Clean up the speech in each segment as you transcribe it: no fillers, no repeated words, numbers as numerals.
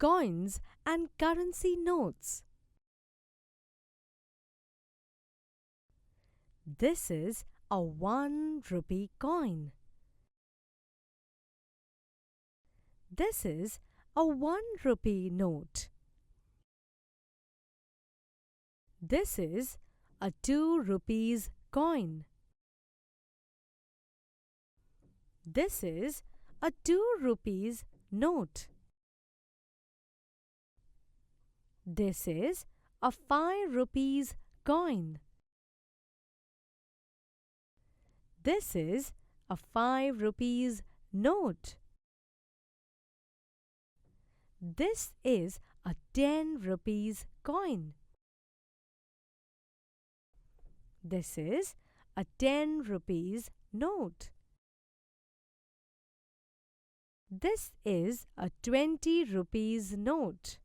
coins and currency notes. This is a 1 rupee coin. This is a 1 rupee note. This is a 2 rupees coin. This is a 2 rupees note. This is a 5 rupees coin. This is a 5 rupees note. This is a 10 rupees coin. This is a 10 rupees note. This is a 20 rupees note.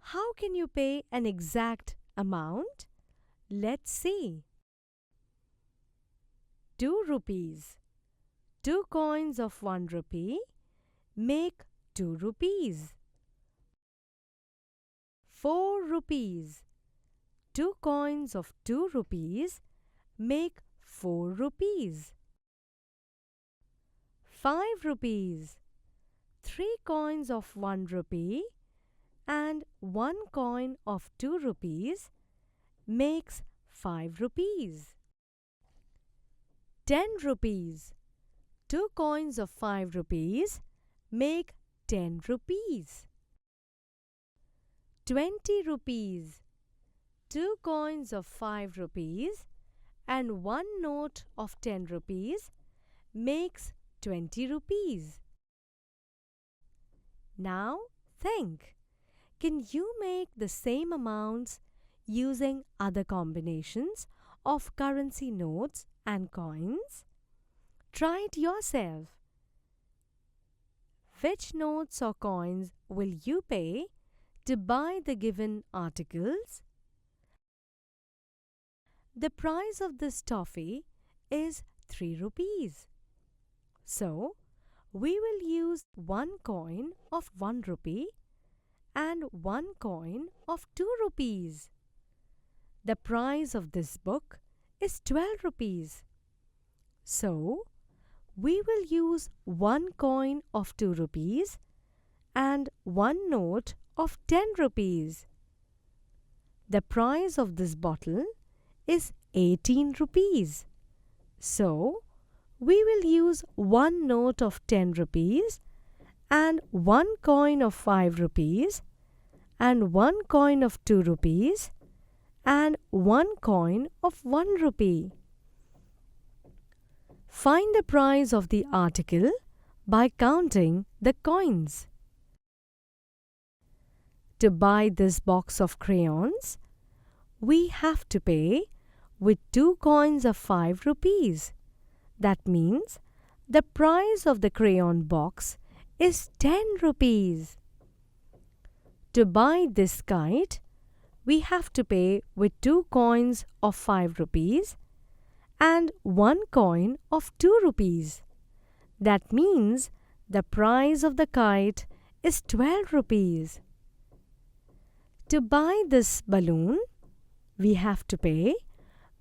How can you pay an exact amount? Let's see. 2 rupees. 2 coins of 1 rupee make 2 rupees. 4 rupees. 2 coins of 2 rupees make 4 rupees. 5 rupees. 3 coins of 1 rupee and 1 coin of 2 rupees makes 5 rupees. 10 rupees. 2 coins of 5 rupees make 10 rupees. 20 rupees. 2 coins of 5 rupees and 1 note of 10 rupees makes 20 rupees. Now think, can you make the same amounts using other combinations of currency notes and coins? Try it yourself. Which notes or coins will you pay to buy the given articles? The price of this toffee is 3 rupees. So, we will use 1 coin of 1 rupee and 1 coin of 2 rupees. The price of this book is 12 rupees. So, we will use 1 coin of 2 rupees and 1 note of 10 rupees. The price of this bottle is 18 rupees. So, we will use 1 note of 10 rupees and 1 coin of 5 rupees and 1 coin of 2 rupees and 1 coin of 1 rupee. Find the price of the article by counting the coins. To buy this box of crayons, we have to pay with 2 coins of 5 rupees. That means the price of the crayon box is 10 rupees. To buy this kite, we have to pay with 2 coins of 5 rupees and 1 coin of 2 rupees. That means the price of the kite is 12 rupees. To buy this balloon, we have to pay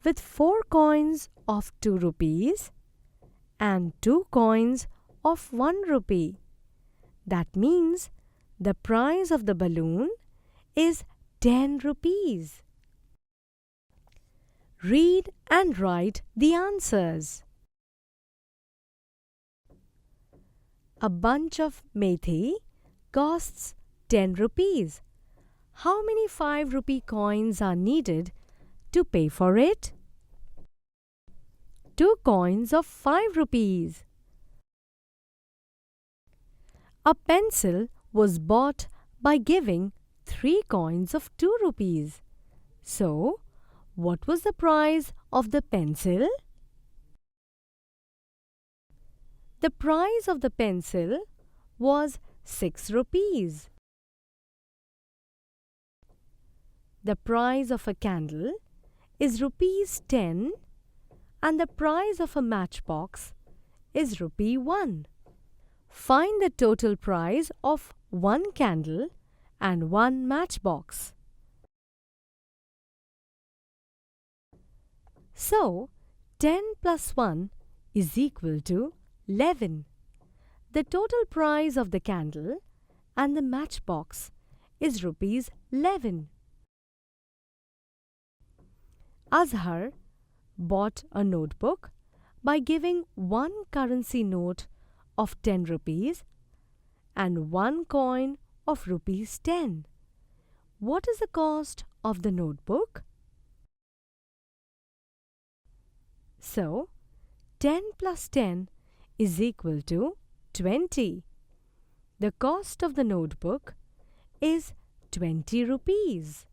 with 4 coins of 2 rupees and 2 coins of 1 rupee. That means the price of the balloon is 10 rupees. Read and write the answers. A bunch of methi costs 10 rupees. How many 5 rupee coins are needed to pay for it? 2 coins of 5 rupees. A pencil was bought by giving 3 coins of 2 rupees. So, what was the price of the pencil? The price of the pencil was 6 rupees. The price of a candle is rupees 10 and the price of a matchbox is rupee 1. Find the total price of one candle and one matchbox. So, 10 plus 1 is equal to 11. The total price of the candle and the matchbox is rupees 11. Azhar bought a notebook by giving one currency note of 10 rupees and one coin of rupees 10. What is the cost of the notebook? So, 10 plus 10 is equal to 20. The cost of the notebook is 20 rupees.